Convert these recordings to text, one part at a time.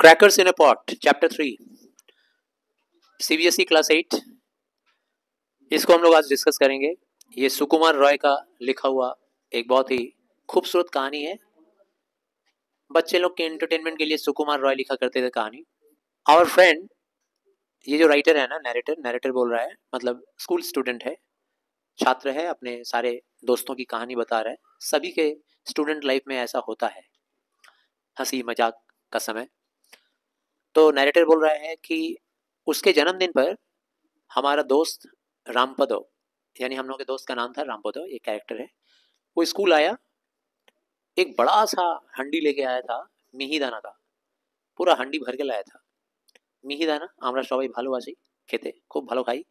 Crackers इन अ pot chapter 3 CBSE class 8 इसको हम लोग आज डिस्कस करेंगे। ये सुकुमार रॉय का लिखा हुआ एक बहुत ही खूबसूरत कहानी है। बच्चे लोग के एंटरटेनमेंट के लिए सुकुमार रॉय लिखा करते थे कहानी। आवर फ्रेंड, ये जो राइटर है ना, नरेटर बोल रहा है, मतलब स्कूल स्टूडेंट है, छात्र है, अपने सारे दोस्तों की कहानी बता रहा है। सभी के स्टूडेंट लाइफ में ऐसा होता है, हंसी मजाक का समय। तो नरेटर बोल रहा है कि उसके जन्मदिन पर हमारा दोस्त रामपदो, यानी हम लोग के दोस्त का नाम था रामपदो, एक कैरेक्टर है, वो स्कूल आया, एक बड़ा सा हंडी लेके आया था मिहिदाना का, पूरा हंडी भर के लाया था। मिहिदाना আমরা সবাই ভালোবাসি খেতে, खूब ভালো खाई।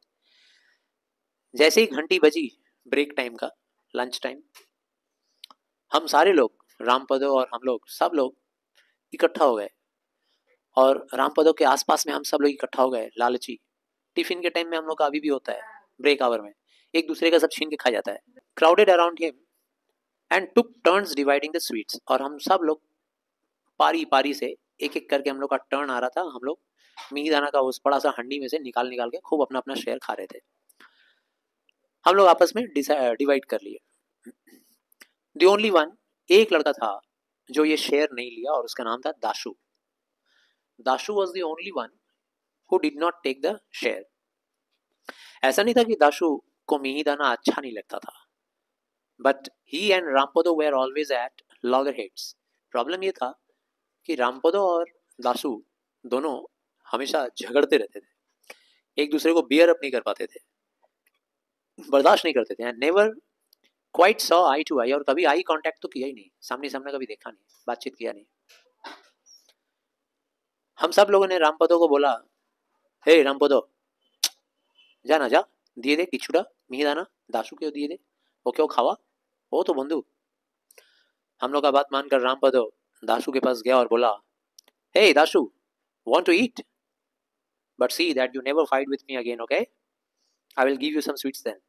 जैसे ही घंटी बजी ब्रेक टाइम का, लंच टाइम, हम सारे लोग, रामपदो और हम लोग, सब लोग इकट्ठा हो गए। और रामपदो के आसपास में हम सब लोग इकट्ठा हो गए, लालची। टिफिन के टाइम में हम लोग का अभी भी होता है, ब्रेक आवर में एक दूसरे का सब छीन के खा जाता है। Crowded around him and took turns dividing the sweets. और हम सब लोग पारी पारी से एक एक करके हम लोग का टर्न आ रहा था। हम लोग मिहिदाना का उस बड़ा सा हंडी में से निकाल निकाल के खूब अपना अपना शेयर खा रहे थे। हम लोग आपस में डिवाइड कर लिए। द ओनली वन, एक लड़का था जो ये शेयर नहीं लिया, और उसका नाम था Dashu. Dashu was the only one who did not take the share. ऐसा नहीं था कि दाशु को मिहिदाना अच्छा नहीं लगता था, but he and Rampado were always at loggerheads. Problem ये था कि रामपदो और दाशु दोनों हमेशा झगड़ते रहते थे, एक दूसरे को बियर अप नहीं कर पाते थे, बर्दाश्त नहीं करते थे, and never quite saw eye to eye. और कभी आई कांटेक्ट तो किया ही नहीं, सामने सामने कभी देखा नहीं, बातचीत किया नहीं। हम सब लोगों ने रामपदो को बोला, हे रामपदो, जा ना जा, দিয়ে দে কিছুটা মিহিদানা, দাশুকেও দিয়ে দे, ওকেও খাওয়া, वो तो बंधु। हम लोग का बात मानकर रामपदो दाशु के पास गया और बोला, हे दाशु, want to eat? But see that you never fight with me again, okay? I will give you some sweets then.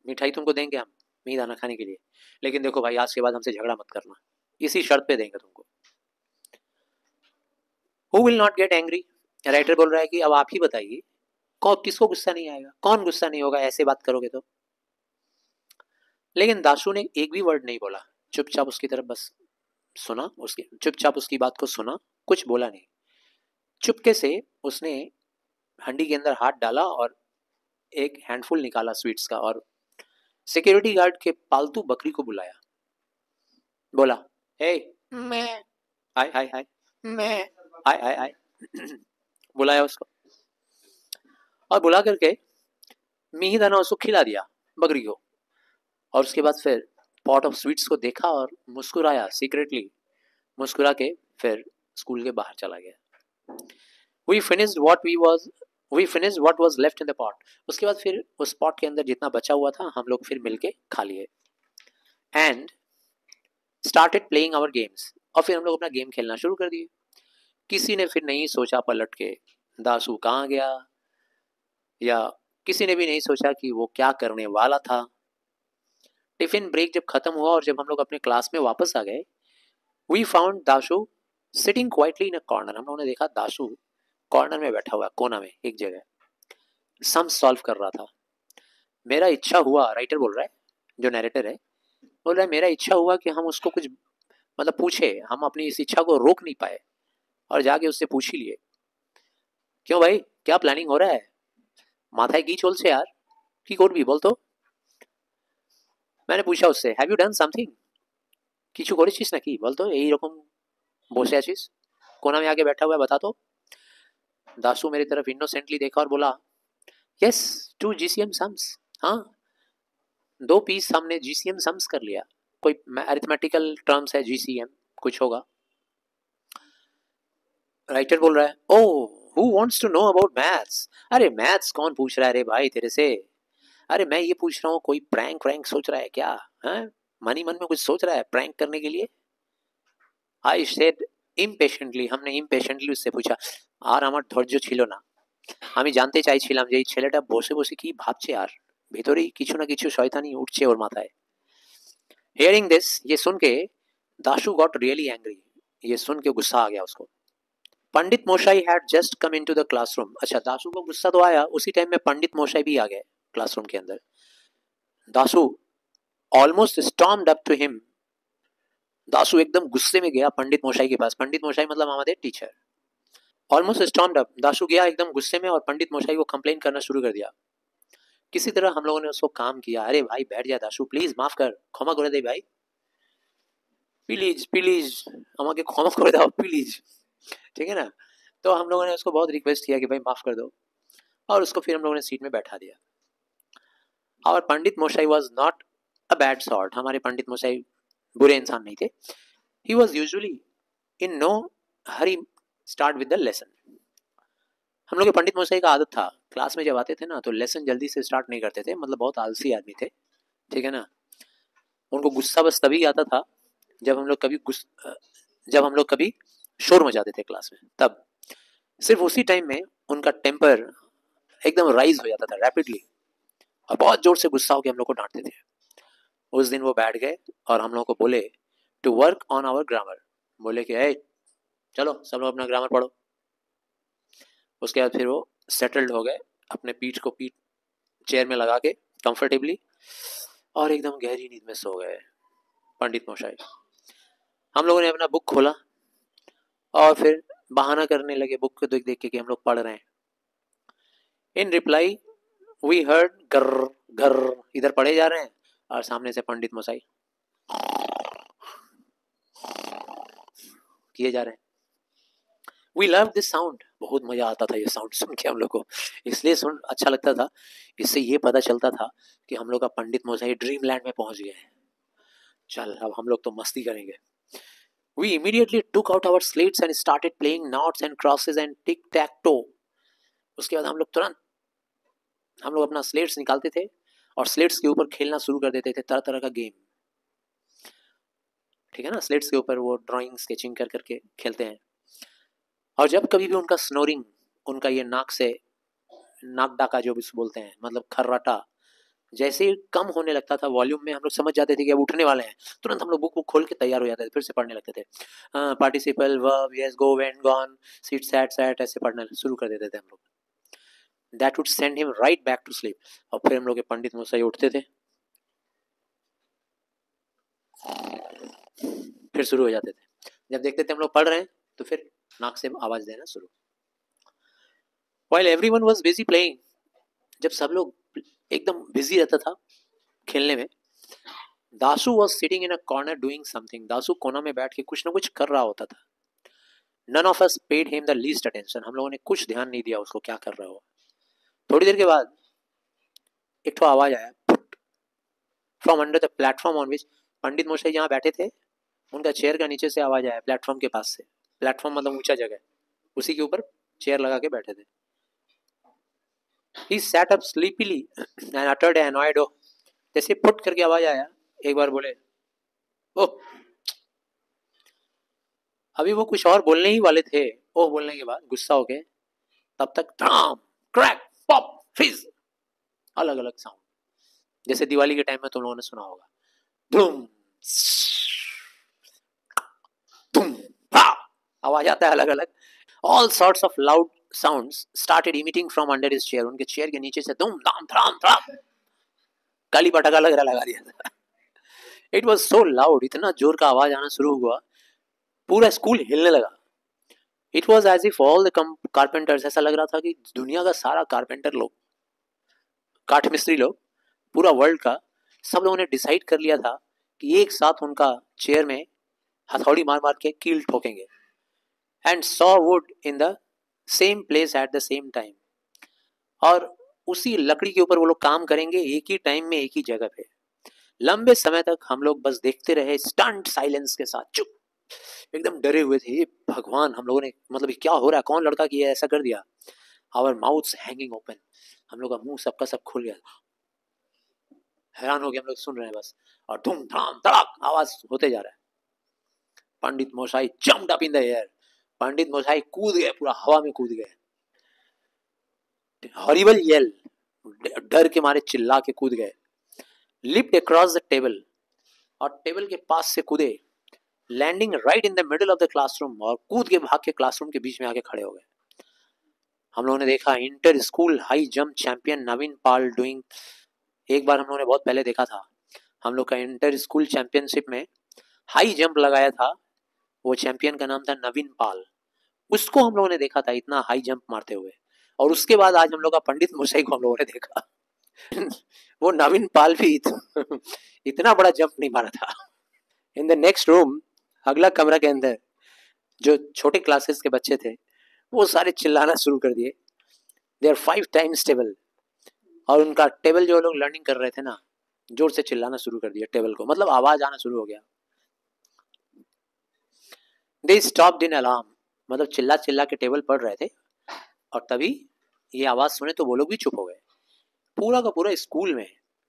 मिठाई तुमको देंगे हम मिहिदाना खाने के लिए, लेकिन देखो भाई, आज के बाद हमसे झगड़ा मत करना, इसी शर्त पे देंगे तुमको। Who will not get angry? Writer बोल रहा है कि अब आप ही बताइए, किसको गुस्सा नहीं आएगा, कौन गुस्सा नहीं होगा ऐसे बात करोगे तो। लेकिन दाशु ने एक भी वर्ड नहीं बोला, चुपचाप उसकी तरफ बस सुना, उसकी चुपचाप उसकी बात को सुना, कुछ बोला नहीं। चुपके से उसने हंडी के अंदर हाथ डाला और एक हैंडफुल निकाला स्वीट्स का, और सिक्योरिटी गार्ड के पालतू बकरी को बुलाया, बोला, हे मैं, हाय हाय हाय, मैं, हाय हाय हाय, बुलाया उसको, और बुला करके मिहिदाना उसको खिला दिया बकरी को। और उसके बाद फिर पॉट ऑफ स्वीट्स को देखा और मुस्कुराया, सीक्रेटली मुस्कुरा के फिर स्कूल के बाहर चला गया। We finished what was left in the pot. उसके बाद फिर उस पॉट के अंदर जितना बचा हुआ था हम लोग फिर मिलके खा लिए। And started playing our games. और फिर हम लोग अपना गेम खेलना शुरू कर दिए। किसी ने फिर नहीं सोचा पलट के दाशु कहाँ गया, या किसी ने भी नहीं सोचा कि वो क्या करने वाला था। टिफिन ब्रेक जब खत्म हुआ और जब हम लोग अपने क्लास में वापस आ गए, we found दाशु sitting quietly in a corner. हम लोगों ने देखा दाशु कॉर्नर में बैठा हुआ, कोना में एक जगह, सम सॉल्व कर रहा था। मेरा इच्छा हुआ, राइटर बोल रहा है, जो नरेटर है बोल रहा है, मेरा इच्छा हुआ कि हम उसको कुछ मतलब पूछे, हम अपनी इस इच्छा को रोक नहीं पाए और जाके उससे पूछ ही लिए, क्यों भाई, क्या प्लानिंग हो रहा है, माथाয় কি চলছে यार, কি করবি বল তো। मैंने पूछा उससे, हैव यू डन समथिंग, কিছু করেছিস নাকি বল তো, এই রকম বসে আছিস, कोना में आके बैठा हुआ है, बता तो। दाशु मेरी तरफ इनोसेंटली देखा और बोला, यस, 2 GCM सम्स, हाँ 2 पीस हमने GCM सम्स कर लिया, कोई अरिथमेटिकल टर्म्स है, GCM कुछ होगा। राइटर बोल रहा है, oh, who wants to know about maths. अरे मैथ्स कौन पूछ रहा है रे भाई तेरे से, अरे मैं ये पूछ रहा हूँ, कोई प्रैंक सोच रहा है क्या, है मन ही मन में कुछ सोच रहा है प्रैंक करने के लिए। आई सेड ইমপেশেন্টলি, हमने ইমপেশেন্টলি उससे पूछा, আর আমার ধৈর্য ছিল না, আমি জানতে চাইছিলাম যে এই ছেলেটা বসে বসে কি ভাবছে, আর ভিতরেই কিছু না কিছু শয়তানি উঠছে ওর মাথায়। हियरिंग दिस, ये सुन के दाशु गॉट रियली एंग्री, ये सुन के गुस्सा आ गया उसको। Pandit Moshai had just come into the classroom. अच्छा, दासू को गुस्सा तो आया, उसी टाइम में पंडित मोशाई भी आ गए क्लासरूम के अंदर। Dasu almost stormed up to him. Dasu एकदम गुस्से में गया पंडित मोशाई के पास। पंडित मोशाई मतलब हमारे teacher. Almost stormed up, Dasu गया एकदम गुस्से में और पंडित मोशाई को कंप्लेन करना शुरू कर दिया। किसी तरह हम लोगों ने उसको काम किया, अरे भाई बैठ जा दासू, प्लीज माफ कर, क्षमा कर दे भाई, प्लीज प्लीज আমাকে ক্ষমা করে দাও प्लीज, ठीक है ना। तो हम लोगों ने उसको बहुत रिक्वेस्ट किया कि भाई माफ कर दो, और उसको फिर हम लोगों ने सीट में बैठा दिया। और Pandit Moshai was not a bad sort. हमारे पंडित मोशाई बुरे इंसान नहीं थे। He was usually in no hurry start with the lesson. हम लोग के पंडित मोशाई का आदत था, क्लास में जब आते थे ना तो लेसन जल्दी से स्टार्ट नहीं करते थे, मतलब बहुत आलसी आदमी थे, ठीक है ना। उनको गुस्सा बस तभी आता था जब हम लोग कभी शोर मचाते थे क्लास में, तब सिर्फ उसी टाइम में उनका टेम्पर एकदम राइज हो जाता था रैपिडली, और बहुत जोर से गुस्सा होकर हम लोग को डांटते थे। उस दिन वो बैठ गए और हम लोग को बोले to work on our grammar. बोले कि ए चलो सब लोग अपना ग्रामर पढ़ो। उसके बाद फिर वो सेटल्ड हो गए, अपने पीठ को चेयर में लगा के कंफर्टेबली, और एकदम गहरी नींद में सो गए पंडित मोशाई। हम लोगों ने अपना बुक खोला और फिर बहाना करने लगे बुक को देख देख के कि हम लोग पढ़ रहे हैं। इन रिप्लाई वी हर्ड गर्र गर्र, इधर पढ़े जा रहे हैं और सामने से पंडित मोशाई किए जा रहे हैं। वी लव दिस साउंड, बहुत मजा आता था ये साउंड सुन के हम लोग को, इसलिए सुन अच्छा लगता था। इससे ये पता चलता था कि हम लोग का पंडित मोशाई ड्रीम लैंड में पहुंच गए हैं, चल अब हम लोग तो मस्ती करेंगे। We immediately took out our slates and started playing noughts and crosses and tic-tac-toe. उसके बाद हम लोग अपना स्लेट्स निकालते थे और स्लेट्स के ऊपर खेलना शुरू कर देते थे तरह तरह का गेम, ठीक है ना। स्लेट्स के ऊपर वो ड्राइंग स्केचिंग कर करके खेलते हैं। और जब कभी भी उनका स्नोरिंग, उनका ये नाक से नाक डाका जो भी बोलते हैं, मतलब खर्राटा जैसे ही कम होने लगता था वॉल्यूम में, हम लोग समझ जाते थे कि अब उठने वाले हैं, तुरंत हम लोग बुक खोल के तैयार हो जाते थे, फिर से पढ़ने लगते थे। Participle, verb, yes, go, went, gone, sit, sat, sat, ऐसे पढ़ना शुरू कर देते थे हम लोग। That would send him right back to sleep. और फिर हम लोग के पंडित मोशाई उठते थे, फिर शुरू हो जाते थे। जब देखते थे हम लोग पढ़ रहे हैं तो फिर नाक से आवाज देना शुरू। While everyone was busy playing, जब सब लोग एकदम बिजी रहता था खेलने में, Dasu was sitting in a corner doing something. Dasu कोना में बैठ के कुछ ना कुछ कर रहा होता था। None of us paid him the least attention. हम लोगों ने कुछ ध्यान नहीं दिया उसको क्या कर रहा हो। थोड़ी देर के बाद एक ठो आवाज आया from under the platform on which Pandit Moshai जहाँ बैठे थे उनका चेयर का नीचे से आवाज आया, प्लेटफॉर्म के पास से। प्लेटफॉर्म मतलब ऊंचा जगह, उसी के ऊपर चेयर लगा के बैठे थे। He sat up sleepily and uttered an annoyed oh। जैसे फुट करके आवाज आया, एक बार बोले ओह। अभी वो कुछ और बोलने ही वाले थे, ओह बोलने के बाद गुस्सा हो गए, तब तक ड्राम क्रैक पॉप फिज, अलग अलग साउंड, जैसे दिवाली के टाइम में तुम लोगों ने सुना होगा, धूम धूम आवाज आता है अलग अलग। All sorts of loud sounds started emitting from under his chair. उनके चेयर के नीचे से धूम धाम धड़ाम धड़ाम काली पटाखा लगा दिया था। इट वॉज सो लाउड, इतना जोर का आवाज आना शुरू हुआ, पूरा स्कूल हिलने लगा। It was as if all the carpenters, ऐसा लग रहा था कि दुनिया का सारा कारपेंटर लोग, काठ मिस्त्री लोग, पूरा वर्ल्ड का, सब लोगों ने डिसाइड कर लिया था कि एक साथ उनका चेयर में हथौड़ी मार मार के कील ठोकेंगे। And saw wood in the same place at the same time. और उसी लकड़ी के ऊपर वो लोग काम करेंगे एक ही टाइम में, एक ही जगह पे। लंबे समय तक हम लोग बस देखते रहे, स्टंट साइलेंस के साथ, चुप, एकदम डरे हुए थे। भगवान, हम लोगों ने मतलब क्या हो रहा है, कौन लड़का किया ऐसा कर दिया। आवर माउथ्स हैंगिंग ओपन, हम लोग का मुंह सबका सब खुल गया, हैरान हो गए हम लोग, सुन रहे हैं बस, और धूम धाम धड़ाक आवाज होते जा रहा है। Pandit Moshai jumped up in the air. Pandit Moshai कूद गए, पूरा हवा में कूद गए। हॉरिबल येल, डर के मारे चिल्ला के कूद गए। लिप्ड अक्रॉस द टेबल, और टेबल के पास से कूदे। Landing right in the middle of the classroom, और कूद के भाग के क्लासरूम के बीच में आके खड़े हो गए। हम लोगों ने देखा inter school high jump champion Naveen Pal doing, एक बार हम लोगों ने बहुत पहले देखा था, हम लोग का इंटर स्कूल चैंपियनशिप में हाई जंप लगाया था, वो चैंपियन का नाम था नवीन पाल, उसको हम लोगों ने देखा था इतना हाई जंप मारते हुए। और उसके बाद आज हम लोग का पंडित मोसाई को हम लोगों ने देखा वो नवीन पाल भी इतना बड़ा जंप नहीं मारा था। इन द नेक्स्ट रूम, अगला कमरा के अंदर जो छोटे क्लासेस के बच्चे थे वो सारे चिल्लाना शुरू कर दिए, दे आर 5 टाइम्स टेबल, और उनका टेबल जो लोग लर्निंग कर रहे थे ना, जोर से चिल्लाना शुरू कर दिया टेबल को, मतलब आवाज आना शुरू हो गया। दे स्टॉप्ड इन अलार्म, मतलब चिल्ला चिल्ला के टेबल पढ़ रहे थे, और तभी ये आवाज सुने तो वो लोग भी चुप हो गए। पूरा का पूरा स्कूल में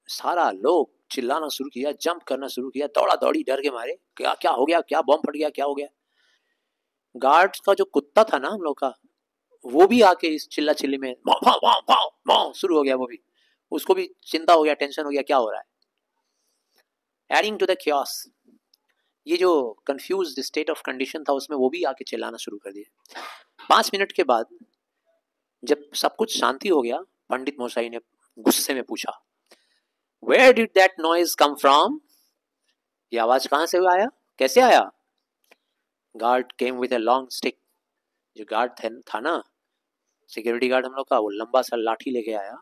सारा लोग चिल्लाना शुरू किया, जंप करना शुरू किया, दौड़ा दौड़ी डर के मारे, क्या क्या हो गया, क्या बम फट गया, क्या हो गया। गार्ड्स का जो कुत्ता था ना हम लोग का, वो भी आके इस चिल्ला चिल्ली में भाव भाव भाव भाव भाव शुरू हो गया, वो भी, उसको भी चिंता हो गया, टेंशन हो गया, क्या हो रहा है। एडिंग टू द क्योस, ये जो कंफ्यूज्ड स्टेट ऑफ कंडीशन था उसमें वो भी आके चिल्लाना शुरू कर दिया। 5 मिनट के बाद जब सब कुछ शांति हो गया, पंडित मोसाई ने गुस्से में पूछा, where did that noise come from, ये आवाज कहां से आया, कैसे आया। Guard came with a long stick, जो गार्ड था ना, सिक्योरिटी गार्ड हम लोग का, वो लंबा सा लाठी लेके आया,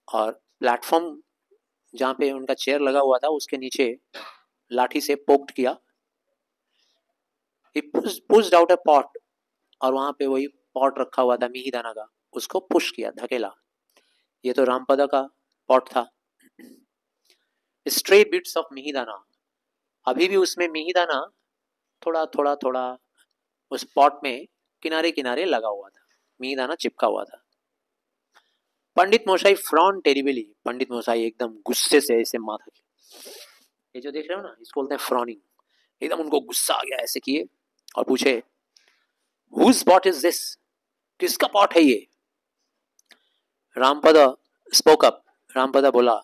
और प्लेटफॉर्म जहाँ पे उनका चेयर लगा हुआ था उसके नीचे लाठी से पोक्ड किया, पुश्ड आउट अ पॉट, और वहां पे वही पॉट रखा हुआ था मिहिदाना का, उसको पुश किया, धकेला। ये तो रामपदा का पॉट था। स्ट्रे बिट्स ऑफ मिहिदाना, अभी भी उसमें मिहिदाना थोड़ा थोड़ा थोड़ा उस पॉट में किनारे किनारे लगा हुआ था, मिहिदाना चिपका हुआ था। पंडित मोसाई फ्रॉन टेरिबली, पंडित मोसाई एकदम गुस्से से ऐसे माथा, ये जो देख रहे हो ना, इसको बोलते हैं फ्रॉनिंग, एकदम उनको गुस्सा आ गया, ऐसे किए और पूछे, हुज पॉट इज दिस, किसका पॉट है ये। रामपदा स्पोक अप, रामपदा बोला,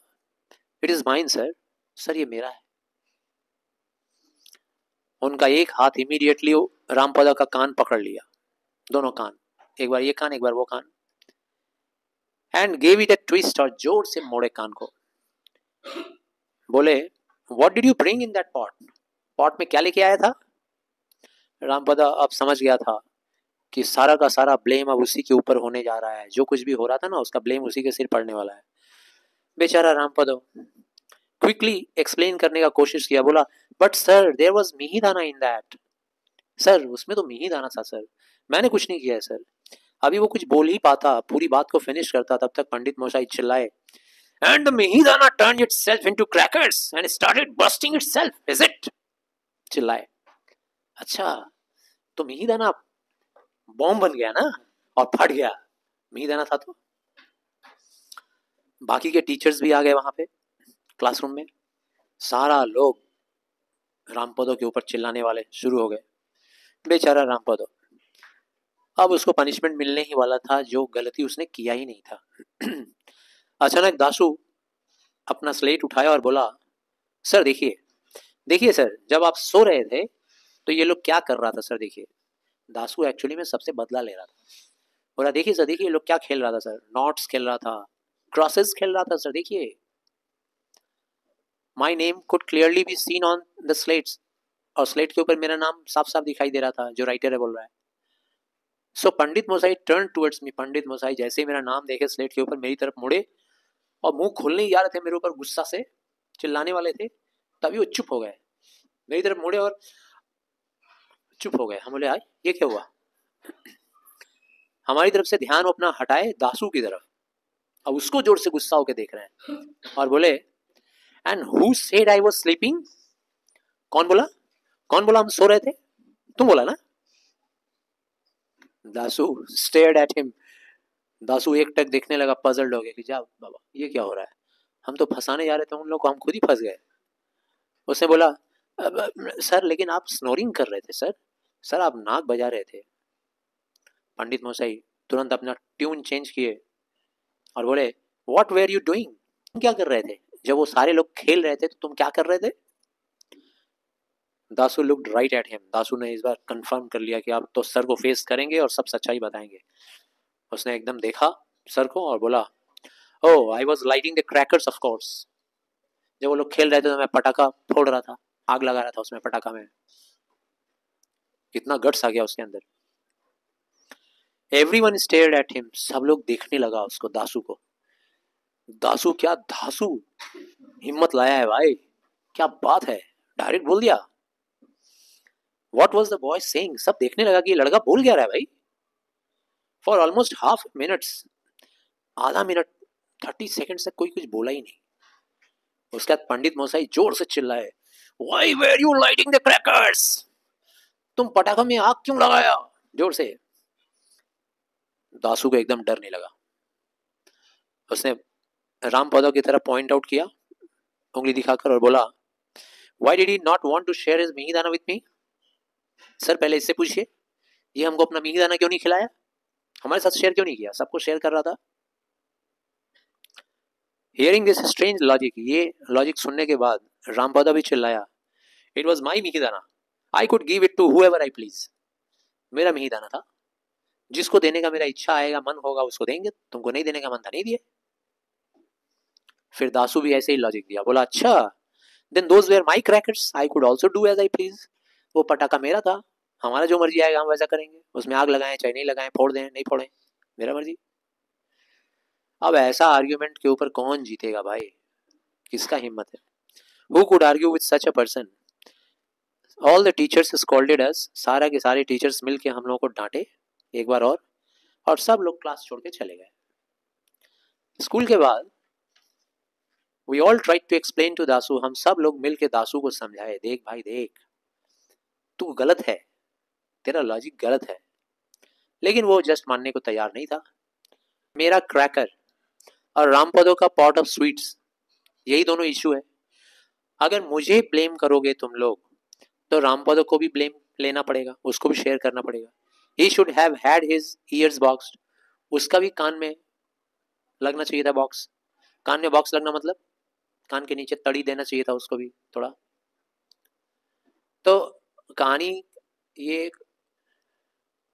it is mine sir, sir ये मेरा है। उनका एक हाथ इमीडिएटली रामपदा का कान पकड़ लिया, दोनों कान, एक बार ये कान एक बार वो कान, and gave it a twist, और जोर से मोड़े कान को। बोले, what did you bring in that pot, pot में क्या लेके आया था। रामपदा अब समझ गया था कि सारा का सारा ब्लेम अब उसी के ऊपर होने जा रहा है, जो कुछ भी हो रहा था ना उसका ब्लेम उसी के सिर पड़ने वाला है। बेचारा रामपदो क्विकली एक्सप्लेन करने का कोशिश किया, बोला, but sir there was mihidana in that, sir उसमें तो मिहिदाना था सर, मैंने कुछ नहीं किया है सर। अभी वो कुछ बोल ही पाता, पूरी बात को फिनिश करता, तब तक पंडित मोसाई चिल्लाए, and the mihidana turned itself into crackers and started bursting itself, is it, चिल्लाए। अच्छा, तो मिहिदाना बॉम्ब बन गया ना, और फट गया, मिहिदाना था तो। बाकी के टीचर्स भी आ गए वहां पे क्लासरूम में, सारा लोग रामपदो के ऊपर चिल्लाने वाले शुरू हो गए। बेचारा रामपदो, अब उसको पनिशमेंट मिलने ही वाला था, जो गलती उसने किया ही नहीं था। अचानक दासू अपना स्लेट उठाया और बोला, सर देखिए, देखिए सर, जब आप सो रहे थे तो ये लोग क्या कर रहा था सर, देखिए। दासू एक्चुअली में सबसे बदला ले रहा था, बोला, देखिए सर, देखिए ये लोग क्या खेल रहा था सर, नॉट्स खेल रहा था, क्रॉसेस खेल रहा था सर, देखिए। My name could clearly be seen on the slates, और स्लेट के ऊपर मेरा नाम साफ साफ दिखाई दे रहा था, जो राइटर है बोल रहा है। सो पंडित मोसाई टर्न टुवर्ड्स मी, पंडित मोसाई जैसे ही मेरा नाम देखे स्लेट के ऊपर मेरी तरफ मुड़े, और मुंह खोलने ही जा रहे थे मेरे ऊपर, गुस्सा से चिल्लाने वाले थे, तभी वो चुप हो गए, मेरी तरफ मुड़े और चुप हो गए। हम बोले, आए ये क्या हुआ। हमारी तरफ से ध्यान वो अपना हटाए दासू की तरफ, अब उसको जोर से गुस्सा होकर देख रहे हैं, और बोले, and who said I was sleeping, कौन बोला, कौन बोला हम सो रहे थे, तुम बोला ना। Dasu stared at him, Dasu एक टक देखने लगा, पजल्ड हो गया कि जा बाबा ये क्या हो रहा है, हम तो फंसाने जा रहे थे उन लोग को, हम खुद ही फंस गए। उसने बोला, सर लेकिन आप स्नोरिंग कर रहे थे सर, सर आप नाक बजा रहे थे। पंडित मोसाई तुरंत अपना ट्यून चेंज किए और बोले, व्हाट वेर यू डूइंग, तुम क्या कर रहे थे, जब वो सारे लोग खेल रहे थे तो तुम क्या कर रहे थे। Dasu looked right at him. Dasu ने इस बार कंफर्म कर लिया कि आप तो सर को फेस करेंगे और सब सच्चाई बताएंगे। उसने एकदम देखा सर को और बोला, oh I was lighting the crackers of course. जब वो लोग खेल रहे थे तो मैं पटाखा फोड़ रहा था, आग लगा रहा था उसमें पटाखा में। कितना गट्स आ गया उसके अंदर। Everyone stared at him. सब लोग देखने लगा उसको, दासू को। दासू क्या धासू, हिम्मत लाया है भाई, क्या बात है, डायरेक्ट बोल दिया। What was the boy saying. सब देखने लगा कि ये लड़का बोल क्या रहा है भाई। फॉर ऑलमोस्ट हाफ मिनट्स, आधा मिनट 30 सेकंड तक कोई कुछ बोला ही नहीं। उसके बाद पंडित मोसाई जोर से चिल्लाए, why were you lighting the crackers. तुम पटाखा में आग क्यों लगाया, जोर से। दासू को एकदम डर नहीं लगा। उसने राम पौधो की तरफ पॉइंट आउट किया उंगली दिखाकर और बोला, why did he not want to share his mihidana with me. Sir पहले इससे पूछिए, ये हमको अपना मिहिदाना क्यों नहीं खिलाया, हमारे साथ शेयर क्यों नहीं किया, सबको शेयर कर रहा था। हियरिंग दिस स्ट्रेंज लॉजिक, ये लॉजिक सुनने के बाद रामपदा भी चिल्लाया, it was my mihidana, I could give it to whoever I please. मेरा मिहिदाना था, जिसको देने का मेरा इच्छा आएगा, मन होगा, उसको देंगे, तुमको नहीं देने का मन था नहीं दिए। फिर दासू भी ऐसे ही लॉजिक दिया, बोला अच्छा then those were my crackers, I could also do as I please. वो पटाखा मेरा था, हमारा जो मर्जी आएगा हम वैसा करेंगे, उसमें आग लगाएं चाहे नहीं लगाएं, फोड़ दें नहीं फोड़ें, मेरा मर्जी। अब ऐसा आर्ग्यूमेंट के ऊपर कौन जीतेगा भाई, किसका हिम्मत है। Who could argue with such a person. All the teachers scolded us, सारा के सारे टीचर्स मिलके हम लोगों को डांटे एक बार और सब लोग क्लास छोड़ के चले गए। स्कूल के बाद we all tried to explain to Dasu, हम सब लोग मिलके दासू को समझाए, देख भाई देख, तू गलत है, तेरा लॉजिक गलत है। लेकिन वो जस्ट मानने को तैयार नहीं था। मेरा क्रैकर और रामपदो का पॉट ऑफ स्वीट्स, यही दोनों इशू है। अगर मुझे ब्लेम करोगे तुम लोग तो रामपदो को भी ब्लेम लेना पड़ेगा, उसको भी शेयर करना पड़ेगा। He should have had his years boxed, उसका भी कान में लगना चाहिए था बॉक्स। कान में बॉक्स लगना मतलब कान के नीचे तड़ी देना चाहिए था उसको भी थोड़ा। तो कहानी ये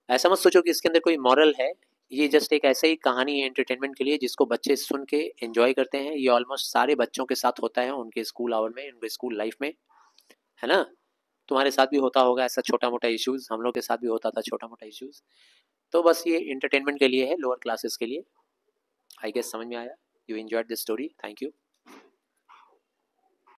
ऐसा मत सोचो कि इसके अंदर कोई मॉरल है, ये जस्ट एक ऐसे ही कहानी है एंटरटेनमेंट के लिए, जिसको बच्चे सुन के एंजॉय करते हैं। ये ऑलमोस्ट सारे बच्चों के साथ होता है उनके स्कूल आवर में, उनके स्कूल लाइफ में, है ना। तुम्हारे साथ भी होता होगा ऐसा छोटा मोटा इश्यूज, हम लोग के साथ भी होता था छोटा मोटा इश्यूज। तो बस ये एंटरटेनमेंट के लिए है, लोअर क्लासेस के लिए। आई गेस समझ में आया। You enjoyed this story, thank you.